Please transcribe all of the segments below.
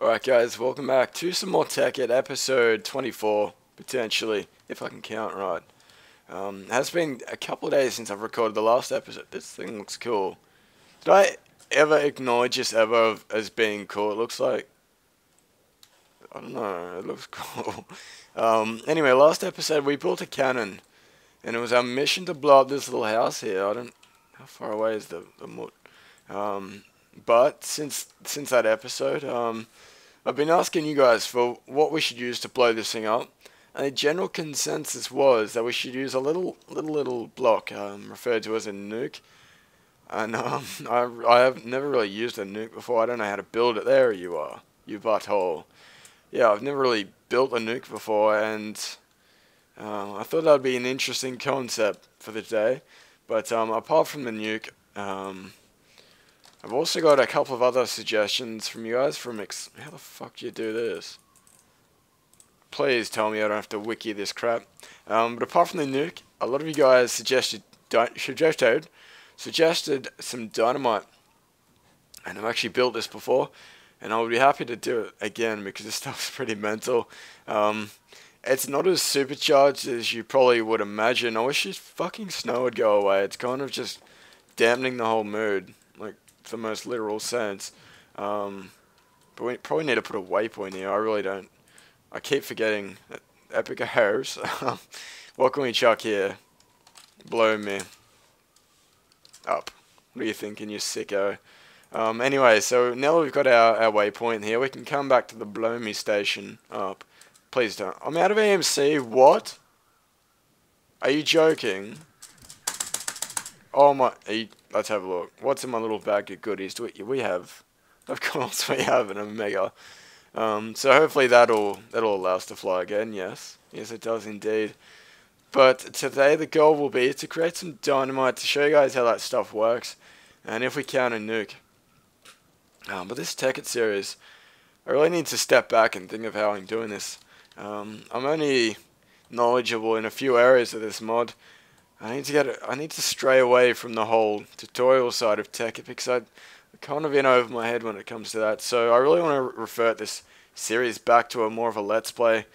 Alright guys, welcome back to some more TEKKIT episode 24, potentially, if I can count right. It has been a couple of days since I've recorded the last episode. This thing looks cool. Did I ever acknowledge this ever as being cool? It looks like, I don't know, it looks cool. Anyway, last episode we built a cannon, and it was our mission to blow up this little house here. How far away is the mud? But since that episode, I've been asking you guys for what we should use to blow this thing up, and the general consensus was that we should use a little block, referred to as a nuke. And I have never really used a nuke before. I don't know how to build it. There you are, you butthole. Yeah, I've never really built a nuke before, and I thought that would be an interesting concept for the day. But apart from the nuke, I've also got a couple of other suggestions from you guys how the fuck do you do this? Please tell me I don't have to wiki this crap. But apart from the nuke, a lot of you guys suggested some dynamite. And I've actually built this before, and I would be happy to do it again because this stuff's pretty mental. It's not as supercharged as you probably would imagine. I wish this fucking snow would go away. It's kind of just dampening the whole mood, like, the most literal sense. But we probably need to put a waypoint here. I really don't. I keep forgetting that epic hairs. What can we chuck here? Blow me up. What are you thinking, you sicko? Anyway, so now that we've got our waypoint here, we can come back to the blow me station up. Please don't. I'm out of AMC. What? Are you joking? Oh my. Let's have a look. What's in my little bag of goodies? We have. Of course we have an Omega. So hopefully that'll allow us to fly again. Yes. Yes, it does indeed. But today the goal will be to create some dynamite to show you guys how that stuff works. And if we can, a nuke. But this TEKKIT series, I really need to step back and think of how I'm doing this. I'm only knowledgeable in a few areas of this mod. I need to stray away from the whole tutorial side of TEKKIT because I'm kind of in over my head when it comes to that. So I really want to revert this series back to more of a let's play.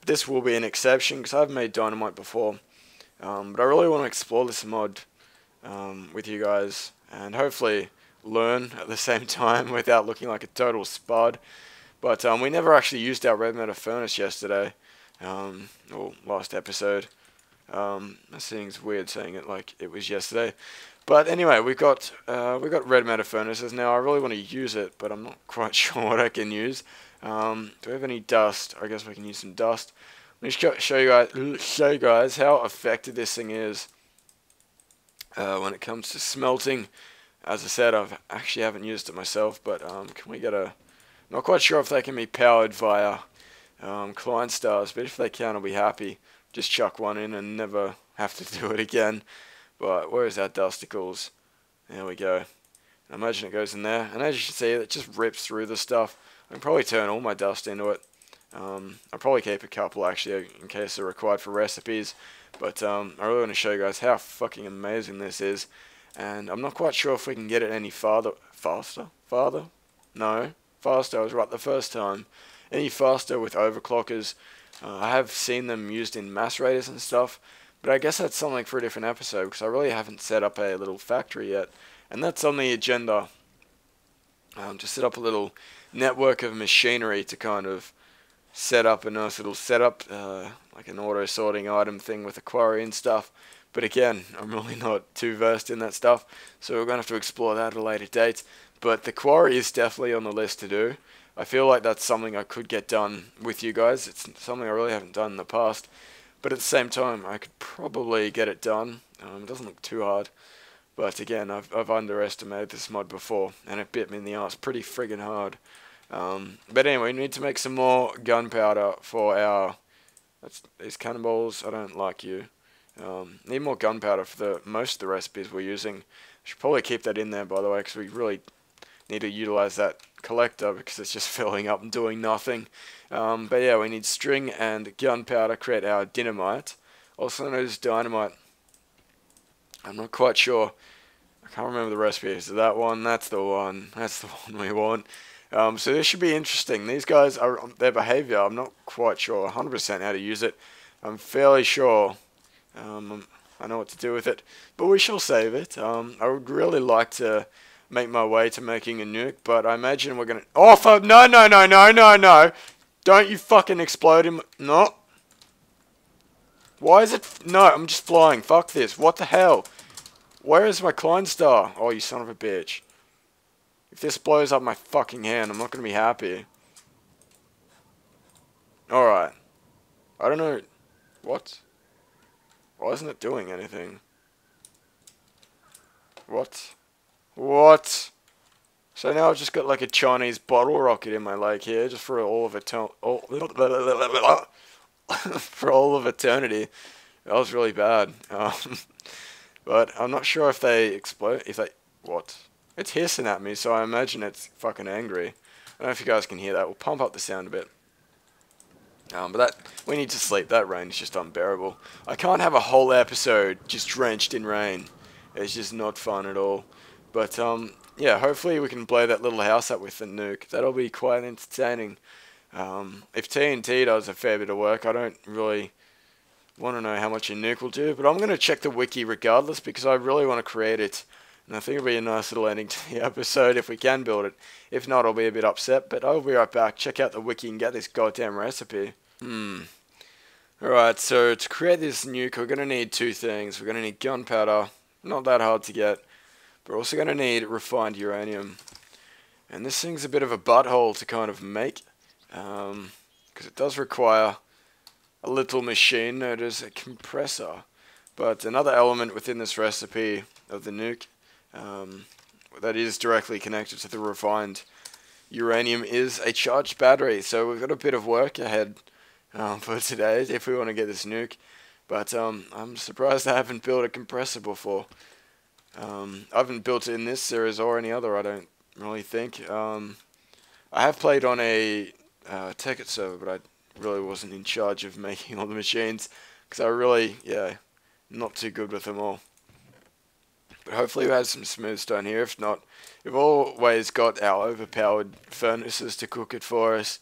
This will be an exception because I've made dynamite before. But I really want to explore this mod with you guys and hopefully learn at the same time without looking like a total spud. But we never actually used our red matter furnace yesterday, or last episode. That seems weird saying it like it was yesterday. But anyway, we got red matter furnaces now. I really want to use it, but I'm not quite sure what I can use. Do we have any dust? I guess we can use some dust. Let me show you guys how effective this thing is when it comes to smelting. As I said, actually haven't used it myself, but can we get a? Not quite sure if they can be powered via client stars, but if they can, I'll be happy. Just chuck one in and never have to do it again. But where is our dusticles? There we go. I imagine it goes in there, and as you can see, it just rips through the stuff. I can probably turn all my dust into it. I'll probably keep a couple actually in case they're required for recipes. But I really want to show you guys how fucking amazing this is. And I'm not quite sure if we can get it any faster. No, faster. I was right the first time. Any faster with overclockers. I have seen them used in mass raiders and stuff. But I guess that's something for a different episode because I really haven't set up a little factory yet. And that's on the agenda. To set up a little network of machinery to kind of set up a nice little setup, like an auto sorting item thing with a quarry and stuff. But again, I'm really not too versed in that stuff, so we're going to have to explore that at a later date. But the quarry is definitely on the list to do. I feel like that's something I could get done with you guys. It's something I really haven't done in the past. But at the same time, I could probably get it done. It doesn't look too hard. But again, I've underestimated this mod before, and it bit me in the arse pretty friggin' hard. But anyway, we need to make some more gunpowder for our... these cannonballs, I don't like you. Need more gunpowder for most of the recipes we're using. Should probably keep that in there, by the way, because we really need to utilize that collector because it's just filling up and doing nothing. But yeah, we need string and gunpowder to create our dynamite, also known as dynamite. I'm not quite sure. I can't remember the recipe. Is it that one? That's the one. That's the one we want. So this should be interesting. These guys are their behavior. I'm not quite sure 100% how to use it. I'm fairly sure I know what to do with it, but we shall save it. I would really like to make my way to making a nuke, but I imagine we're gonna. Oh fuck! No! No! No! No! No! No! Don't you fucking explode him! No. Why is it? No, I'm just flying. Fuck this. What the hell? Where is my Klein star? Oh, you son of a bitch. If this blows up my fucking hand, I'm not going to be happy. Alright. I don't know. What? Why isn't it doing anything? What? What? So now I've just got like a Chinese bottle rocket in my leg here, just for all of eternity. For all of eternity. That was really bad. But I'm not sure if they explode. If they. What? It's hissing at me, so I imagine it's fucking angry. I don't know if you guys can hear that. We'll pump up the sound a bit. But that, we need to sleep. That rain is just unbearable. I can't have a whole episode just drenched in rain. It's just not fun at all. But yeah, hopefully we can blow that little house up with the nuke. That'll be quite entertaining. If TNT does a fair bit of work, I don't really want to know how much a nuke will do. But I'm going to check the wiki regardless, because I really want to create it. And I think it'll be a nice little ending to the episode if we can build it. If not, I'll be a bit upset, but I'll be right back. Check out the wiki and get this goddamn recipe. Alright, so to create this nuke, we're going to need two things. We're going to need gunpowder, not that hard to get. But we're also going to need refined uranium. And this thing's a bit of a butthole to kind of make, because it does require a little machine known as a compressor. But another element within this recipe of the nuke that is directly connected to the refined uranium is a charged battery. So we've got a bit of work ahead for today if we want to get this nuke. But I'm surprised I haven't built a compressor before. I haven't built it in this series or any other, I don't really think. I have played on a TEKKIT server, but I really wasn't in charge of making all the machines, because I really, not too good with them all. But hopefully we have some smooth stone here. If not, we've always got our overpowered furnaces to cook it for us.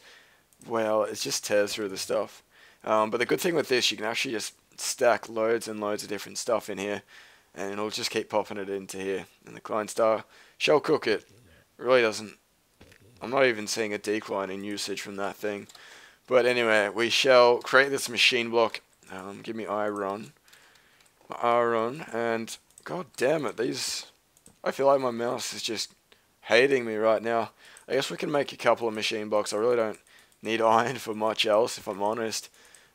Well, it just tears through the stuff. But the good thing with this, you can actually just stack loads and loads of different stuff in here, and it'll just keep popping it into here. And the Klein star shall cook it. It really doesn't. I'm not even seeing a decline in usage from that thing. But anyway, we shall create this machine block. Give me iron. And god damn it, these. I feel like my mouse is just hating me right now. I guess we can make a couple of machine blocks. I really don't need iron for much else, if I'm honest.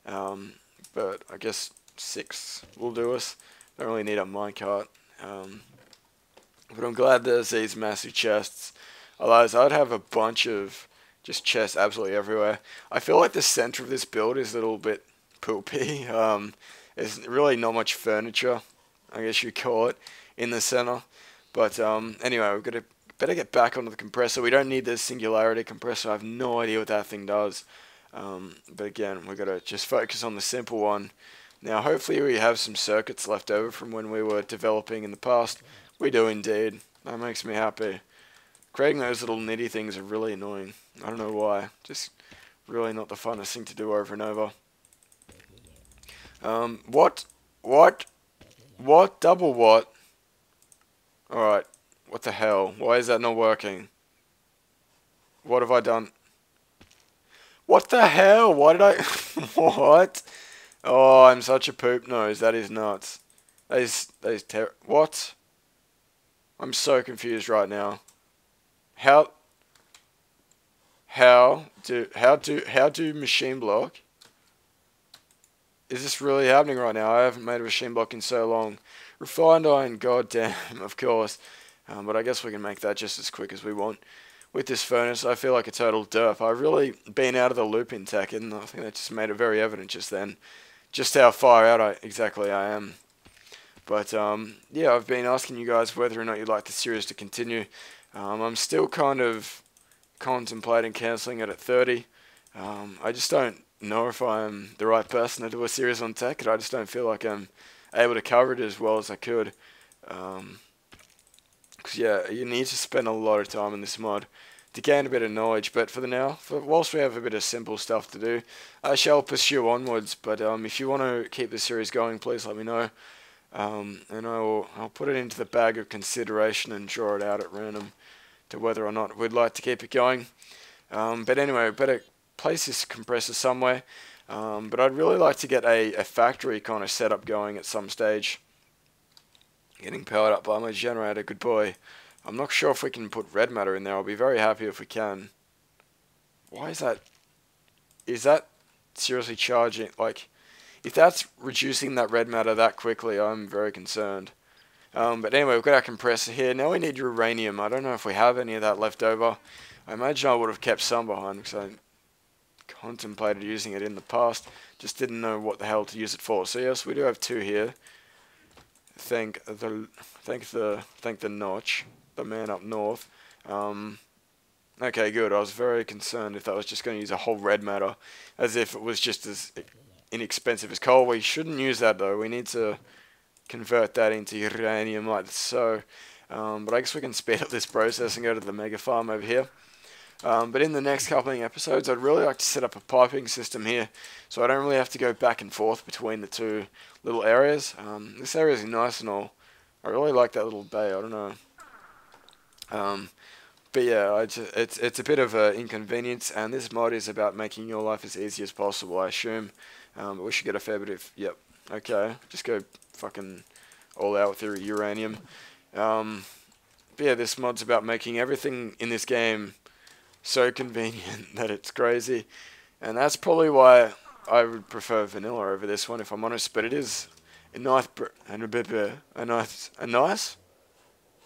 But I guess 6 will do us. Don't really need a minecart. But I'm glad there's these massive chests. Otherwise, I'd have a bunch of just chests absolutely everywhere. I feel like the center of this build is a little bit poopy. There's really not much furniture, I guess you'd call it, in the center. But anyway, we've got to better get back onto the compressor. We don't need this singularity compressor. I have no idea what that thing does. But again, we've got to just focus on the simple one. Now, hopefully we have some circuits left over from when we were developing in the past. We do indeed. That makes me happy. Creating those little nitty things are really annoying. I don't know why. Just really not the funnest thing to do over and over. What? What? Double what? Alright. What the hell? Why is that not working? What have I done? What the hell? Why did I... What? Oh, I'm such a poop nose. That is nuts. That is what? I'm so confused right now. How do machine block? Is this really happening right now? I haven't made a machine block in so long. Refined iron, goddamn, of course. But I guess we can make that just as quick as we want. With this furnace, I feel like a total derp. I've really been out of the loop in tech, and I think that just made it very evident just then. Just how far out exactly I am. But, yeah, I've been asking you guys whether or not you'd like the series to continue. I'm still kind of contemplating cancelling it at 30. I just don't know if I'm the right person to do a series on tech, and I just don't feel like I'm able to cover it as well as I could. Because, yeah, you need to spend a lot of time in this mod to gain a bit of knowledge. But for the now, whilst we have a bit of simple stuff to do, I shall pursue onwards. But if you want to keep this series going, please let me know. And I'll put it into the bag of consideration and draw it out at random to whether or not we'd like to keep it going. But anyway, we better place this compressor somewhere. But I'd really like to get a factory kind of setup going at some stage. Getting powered up by my generator, good boy. I'm not sure if we can put red matter in there. I'll be very happy if we can. Why is that? Is that seriously charging? Like, if that's reducing that red matter that quickly, I'm very concerned. But anyway, we've got our compressor here. Now we need uranium. I don't know if we have any of that left over. I imagine I would have kept some behind because I contemplated using it in the past. Just didn't know what the hell to use it for. So yes, we do have 2 here. Thank the notch, the man up north. Okay, good. I was very concerned if that was just going to use a whole red matter, as if it was just as inexpensive as coal. We shouldn't use that though. We need to convert that into uranium like so. But I guess we can speed up this process and go to the mega farm over here. But in the next couple of episodes, I'd really like to set up a piping system here, so I don't really have to go back and forth between the 2 little areas. This area is nice and all. I really like that little bay. I don't know. But yeah, it's a bit of an inconvenience, and this mod is about making your life as easy as possible, I assume. But we should get a fair bit of... Yep. Okay. Just go fucking all out with your uranium. But yeah, this mod's about making everything in this game so convenient that it's crazy, and that's probably why I would prefer vanilla over this one, if I'm honest. But it is a nice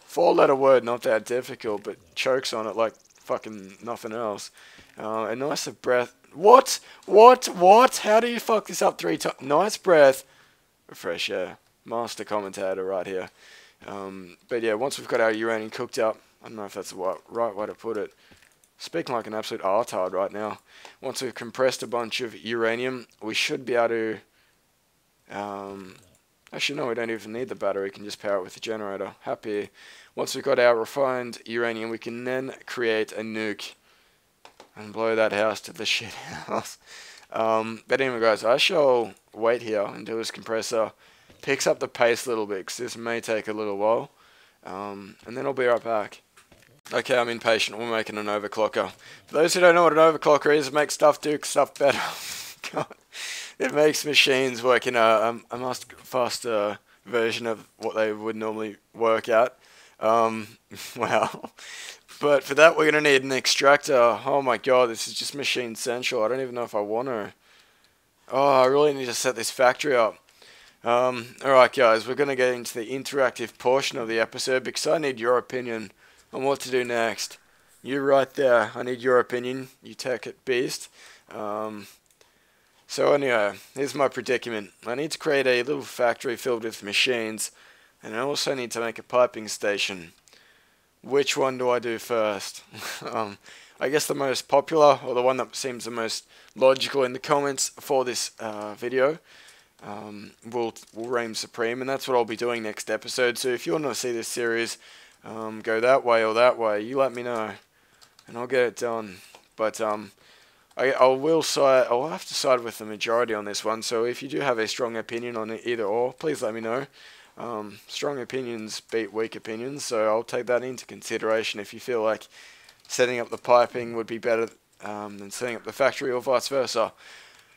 4-letter word, not that difficult, but chokes on it like fucking nothing else. A nice breath. What? How do you fuck this up 3 times? Nice breath, fresh air. Master commentator right here. But yeah, once we've got our uranium cooked up, I don't know if that's the right way to put it. Speaking like an absolute artard right now. Once we've compressed a bunch of uranium, we should be able to... actually, no, we don't even need the battery. We can just power it with the generator. Happy. Once we've got our refined uranium, we can then create a nuke and blow that house to the shit house. But anyway, guys, I shall wait here until this compressor picks up the pace a little bit, because this may take a little while. And then I'll be right back. Okay, I'm impatient. We're making an overclocker. For those who don't know what an overclocker is, it makes stuff do stuff better. God. It makes machines work in a much faster version of what they would normally work at. Wow. But for that, we're going to need an extractor. Oh my god, this is just machine central. I don't even know if I want to. Oh, I really need to set this factory up. Alright guys, we're going to get into the interactive portion of the episode, because I need your opinion on what to do next. You right there, I need your opinion, you TEKKIT beast. So anyway, here's my predicament. I need to create a little factory filled with machines, and I also need to make a piping station. Which one do I do first? I guess the most popular, or the one that seems the most logical in the comments for this video, will reign supreme, and that's what I'll be doing next episode. So if you want to see this series go that way or that way, you let me know, and I'll get it done. But I'll have to side with the majority on this one. So if you do have a strong opinion on it, either or, please let me know. Strong opinions beat weak opinions, so I'll take that into consideration if you feel like setting up the piping would be better than setting up the factory, or vice versa.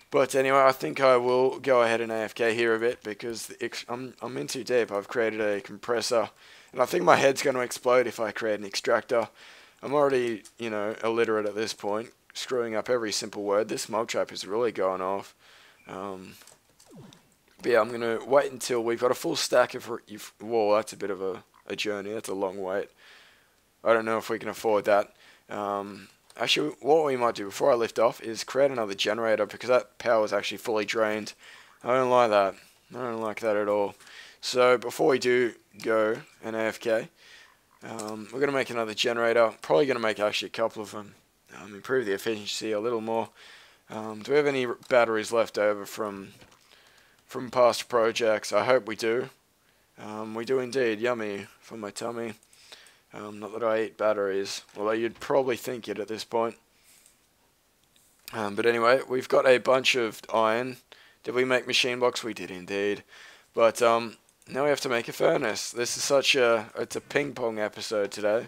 But anyway, I think I will go ahead and AFK here a bit, because I'm in too deep. I've created a compressor, and I think my head's going to explode if I create an extractor. I'm already, illiterate at this point, screwing up every simple word. This mob trap is really going off. But yeah, I'm going to wait until we've got a full stack of... Whoa, that's a bit of a journey. That's a long wait. I don't know if we can afford that. Actually, what we might do before I lift off is create another generator, because that power is actually fully drained. I don't like that. I don't like that at all. So before we do go and AFK, we're going to make another generator. Probably going to make actually a couple of them. Improve the efficiency a little more. Do we have any batteries left over from past projects? I hope we do. We do indeed. Yummy for my tummy. Not that I eat batteries, although you'd probably think it at this point. But anyway, we've got a bunch of iron. Did we make machine blocks? We did indeed. But now we have to make a furnace. This is it's a ping pong episode today.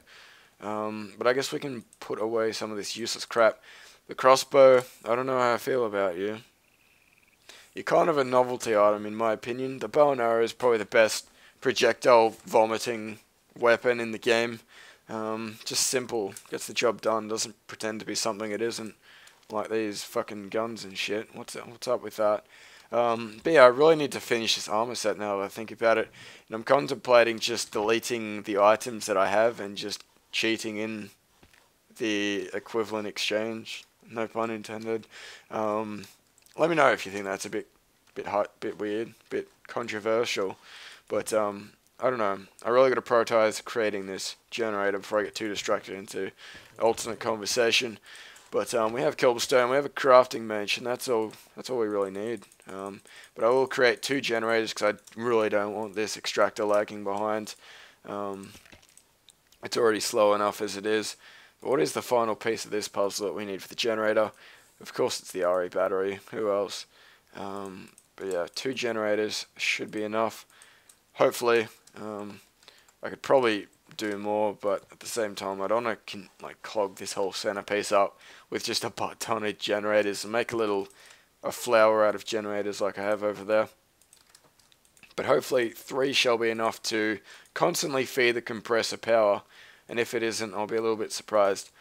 But I guess we can put away some of this useless crap. The crossbow, I don't know how I feel about you. You're kind of a novelty item in my opinion. The bow and arrow is probably the best projectile vomiting weapon in the game. Just simple, gets the job done, doesn't pretend to be something it isn't. Like these fucking guns and shit. What's up with that? But yeah, I really need to finish this armor set now that I think about it. And I'm contemplating just deleting the items that I have and just cheating in the equivalent exchange. No pun intended. Let me know if you think that's a bit weird, bit controversial. But I don't know. I really got to prioritize creating this generator before I get too distracted into alternate conversation. But we have cobblestone, we have a crafting bench, and that's all we really need. But I will create 2 generators because I really don't want this extractor lagging behind. It's already slow enough as it is. But what is the final piece of this puzzle that we need for the generator? Of course it's the RE battery. Who else? But yeah, 2 generators should be enough. Hopefully. I could probably do more, but at the same time I don't want to like clog this whole centerpiece up with just a butt ton of generators and make a flower out of generators like I have over there. But hopefully 3 shall be enough to constantly feed the compressor power, and if it isn't, I'll be a little bit surprised.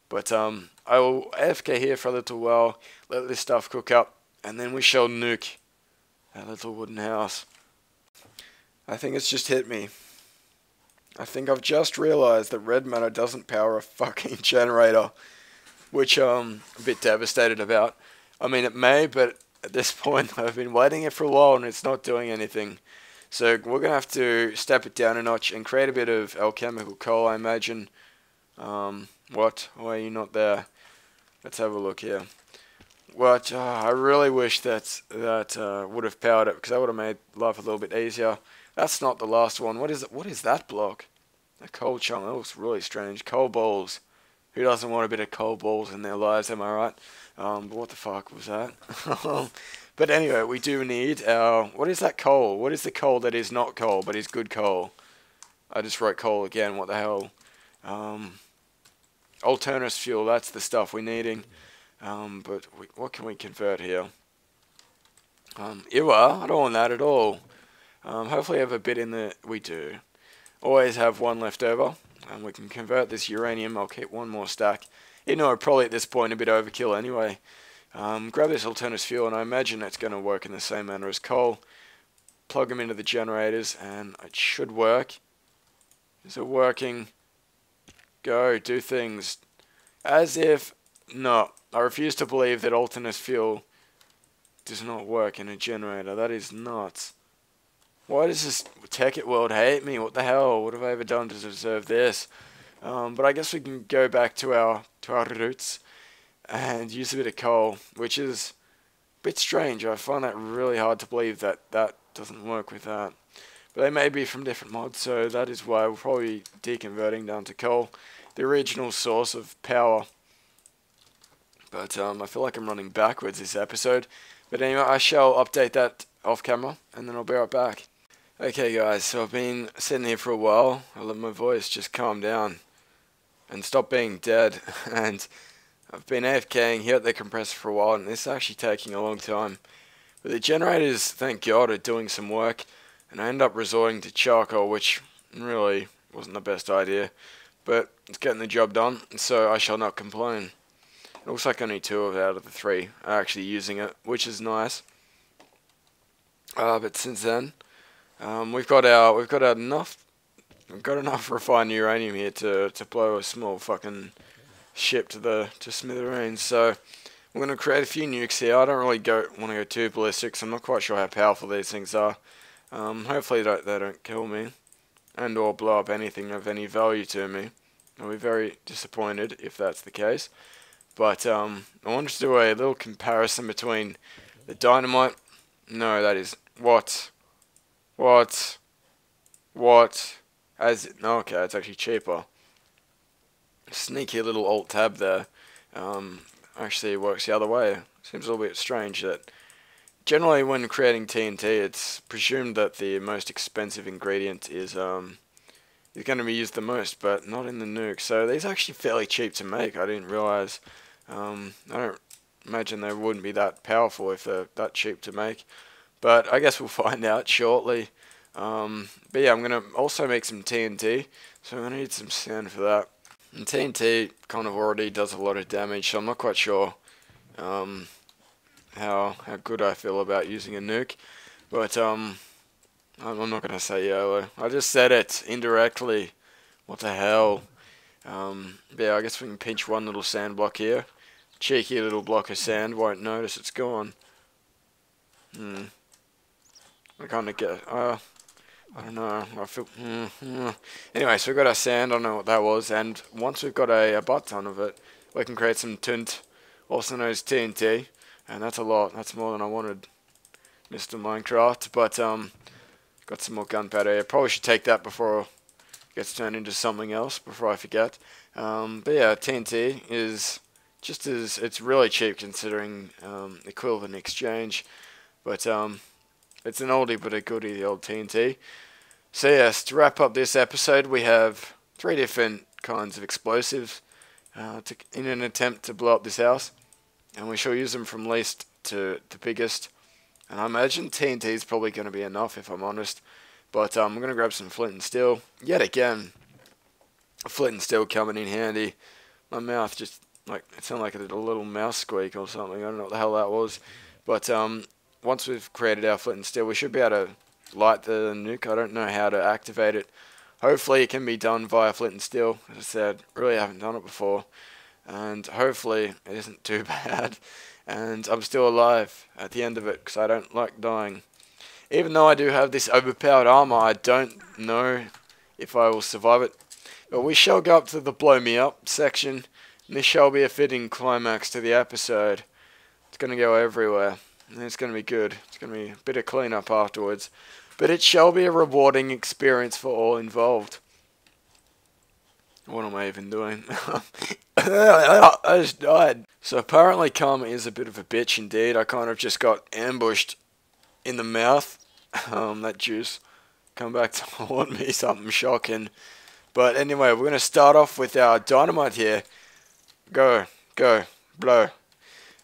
But I will AFK here for a little while, let this stuff cook up, and then we shall nuke that little wooden house. I think it's just hit me. I think I've just realized that red matter doesn't power a fucking generator, which I'm a bit devastated about. I mean, it may, but at this point I've been waiting it for a while and it's not doing anything. So we're going to have to step it down a notch and create a bit of alchemical coal, I imagine. What? Why are you not there? Let's have a look here. What? I really wish that would have powered it, because that would have made life a little bit easier. That's not the last one. What is it? What is that block? A coal chunk. That looks really strange. Coal balls. Who doesn't want a bit of coal balls in their lives, am I right? But what the fuck was that? But anyway, we do need our... What is that coal? What is the coal that is not coal, but is good coal? I just wrote coal again. What the hell? Alternate fuel. That's the stuff we're needing. But what can we convert here? Ewa. I don't want that at all. Hopefully I have a bit in the... We do. Always have 1 left over. And we can convert this uranium. I'll keep 1 more stack. You know, probably at this point a bit overkill anyway. Grab this alternate fuel, and I imagine it's going to work in the same manner as coal. Plug them into the generators, and it should work. Is it working? Go, do things. As if... No, I refuse to believe that alternate fuel does not work in a generator. That is nuts. Why does this TEKKIT world hate me? What the hell? What have I ever done to deserve this? But I guess we can go back to our roots and use a bit of coal, which is a bit strange. I find that really hard to believe that that doesn't work with that. But they may be from different mods, so that is why we'll probably be deconverting down to coal, the original source of power. But I feel like I'm running backwards this episode. But anyway, I shall update that off camera, and then I'll be right back. Okay guys, so I've been sitting here for a while. I let my voice just calm down and stop being dead. And I've been AFKing here at the compressor for a while, and this is actually taking a long time. But the generators, thank God, are doing some work, and I end up resorting to charcoal, which really wasn't the best idea. But it's getting the job done, so I shall not complain. It looks like only 2 out of the 3 are actually using it, which is nice. But since then, we've got enough refined uranium here to blow a small fucking ship to smithereens. So we're gonna create a few nukes here. I don't really want to go too ballistic, so I'm not quite sure how powerful these things are. Hopefully they don't kill me and or blow up anything of any value to me. I'll be very disappointed if that's the case. But I wanted to do a little comparison between the dynamite. No, that is what? As no, okay, it's actually cheaper. Sneaky little alt tab there. Actually, it works the other way. Seems a little bit strange that generally when creating TNT, it's presumed that the most expensive ingredient is going to be used the most, but not in the nuke. So these are actually fairly cheap to make. I didn't realize. I don't imagine they wouldn't be that powerful if they're that cheap to make, but I guess we'll find out shortly. But yeah, I'm going to also make some TNT, so I'm going to need some sand for that. And TNT kind of already does a lot of damage, so I'm not quite sure how good I feel about using a nuke. But I'm not going to say YOLO. I just said it indirectly. What the hell? Yeah, I guess we can pinch one little sand block here. Cheeky little block of sand, won't notice it's gone. I kind of get, I don't know, I feel, Anyway, so we've got our sand, I don't know what that was, and once we've got a butt ton of it, we can create some tint, also known as TNT, and that's a lot, that's more than I wanted, Mr. Minecraft, but, got some more gunpowder here, probably should take that before it gets turned into something else, before I forget. But yeah, TNT is just as, it's really cheap considering equivalent exchange, but it's an oldie but a goodie, the old TNT. So yes, to wrap up this episode, we have 3 different kinds of explosives in an attempt to blow up this house, and we shall use them from least to biggest. And I imagine TNT is probably going to be enough, if I'm honest. But I'm going to grab some flint and steel. Yet again, flint and steel coming in handy. My mouth just, like, it sounded like a little mouse squeak or something. I don't know what the hell that was. But once we've created our flint and steel, we should be able to light the nuke. I don't know how to activate it. Hopefully it can be done via flint and steel. As I said, really haven't done it before. And hopefully it isn't too bad. And I'm still alive at the end of it, because I don't like dying. Even though I do have this overpowered armor, I don't know if I will survive it. But we shall go up to the blow me up section, and this shall be a fitting climax to the episode. It's going to go everywhere, and it's going to be good. It's going to be a bit of cleanup afterwards. But it shall be a rewarding experience for all involved. What am I even doing? I just died. So apparently karma is a bit of a bitch indeed. I kind of just got ambushed in the mouth. That juice come back to haunt me, something shocking. But anyway, we're going to start off with our dynamite here. Go, blow.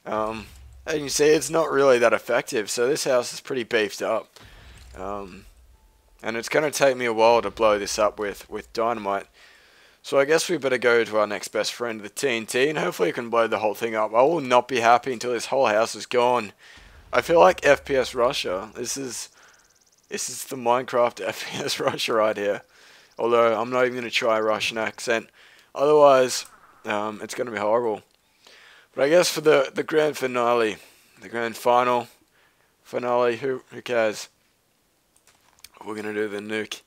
And you see, it's not really that effective, so this house is pretty beefed up. And it's going to take me a while to blow this up with dynamite. So I guess we better go to our next best friend, the TNT, and hopefully we can blow the whole thing up. I will not be happy until this whole house is gone. I feel like FPS Russia. This is the Minecraft FPS Russia right here. Although I'm not even going to try a Russian accent. Otherwise, it's going to be horrible. But I guess for the grand finale, the grand final finale, who cares? We're going to do the nuke,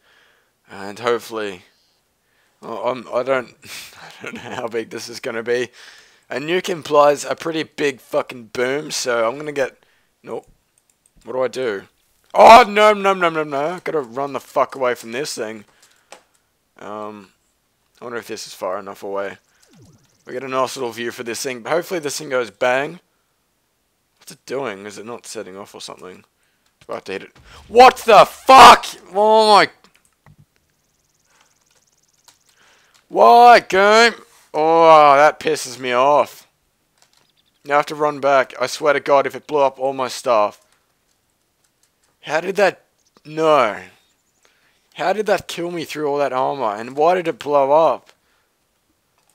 and hopefully, I don't know how big this is going to be. A nuke implies a pretty big fucking boom, so I'm going to get, nope. What do I do? Oh, no. Gotta run the fuck away from this thing. I wonder if this is far enough away. We get a nice little view for this thing. Hopefully this thing goes bang. What's it doing? Is it not setting off or something? Do I have to hit it? What the fuck? Oh my... Why, game? Oh, that pisses me off. Now I have to run back. I swear to God, if it blew up all my stuff. How did that... No. How did that kill me through all that armor? And why did it blow up?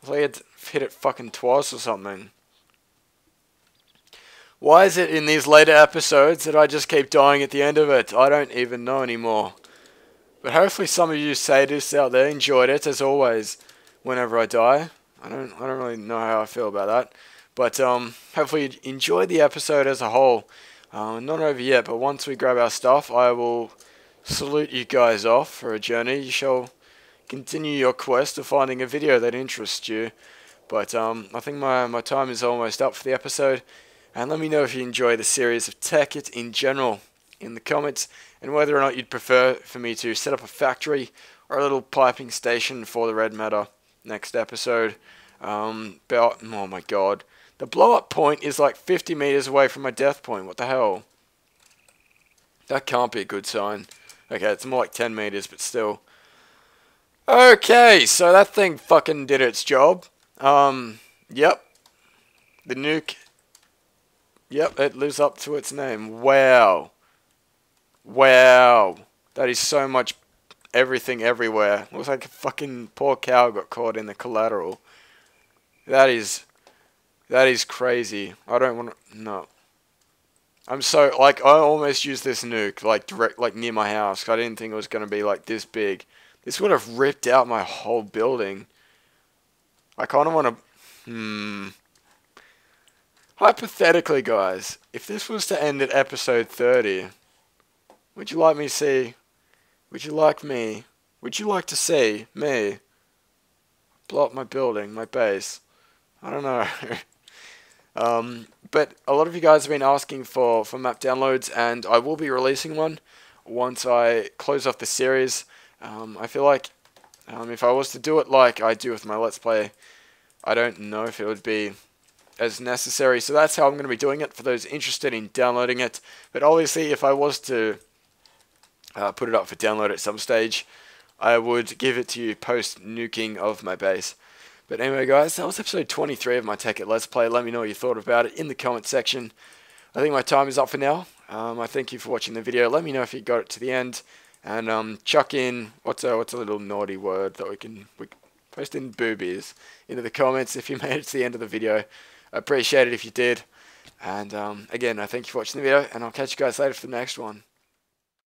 I thought I had to hit it fucking twice or something. Why is it in these later episodes that I just keep dying at the end of it? I don't even know anymore. But hopefully some of you sadists out there enjoyed it, as always, whenever I die. I don't really know how I feel about that. But hopefully you enjoyed the episode as a whole. Not over yet, but once we grab our stuff, I will salute you guys off for a journey. You shall continue your quest of finding a video that interests you. But I think my time is almost up for the episode. And let me know if you enjoy the series of TEKKIT in general in the comments, and whether or not you'd prefer for me to set up a factory or a little piping station for the red matter. next episode. But, oh my god. The blow-up point is like 50 meters away from my death point. What the hell? That can't be a good sign. Okay, it's more like 10 meters, but still. Okay, so that thing fucking did its job. Yep. The nuke. Yep, it lives up to its name. Wow. Wow. That is so much everything everywhere. Looks like a fucking poor cow got caught in the collateral. That is crazy. I don't want to, no. I'm so, like, I almost used this nuke, like, direct, like, near my house, 'cause I didn't think it was going to be, like, this big. This would have ripped out my whole building. I kind of want to, Hypothetically, guys, if this was to end at episode 30, would you like me to see, would you like to see me blow up my building, my base? I don't know. But a lot of you guys have been asking for map downloads, and I will be releasing one once I close off the series. I feel like if I was to do it like I do with my Let's Play, I don't know if it would be as necessary. So that's how I'm going to be doing it for those interested in downloading it. But obviously, if I was to put it up for download at some stage, I would give it to you post nuking of my base. But anyway, guys, that was episode 23 of my TEKKIT Let's Play. Let me know what you thought about it in the comment section. I think my time is up for now. I thank you for watching the video. Let me know if you got it to the end. And chuck in, what's a little naughty word that we can post in boobies into the comments if you made it to the end of the video. I appreciate it if you did. And again, I thank you for watching the video, and I'll catch you guys later for the next one.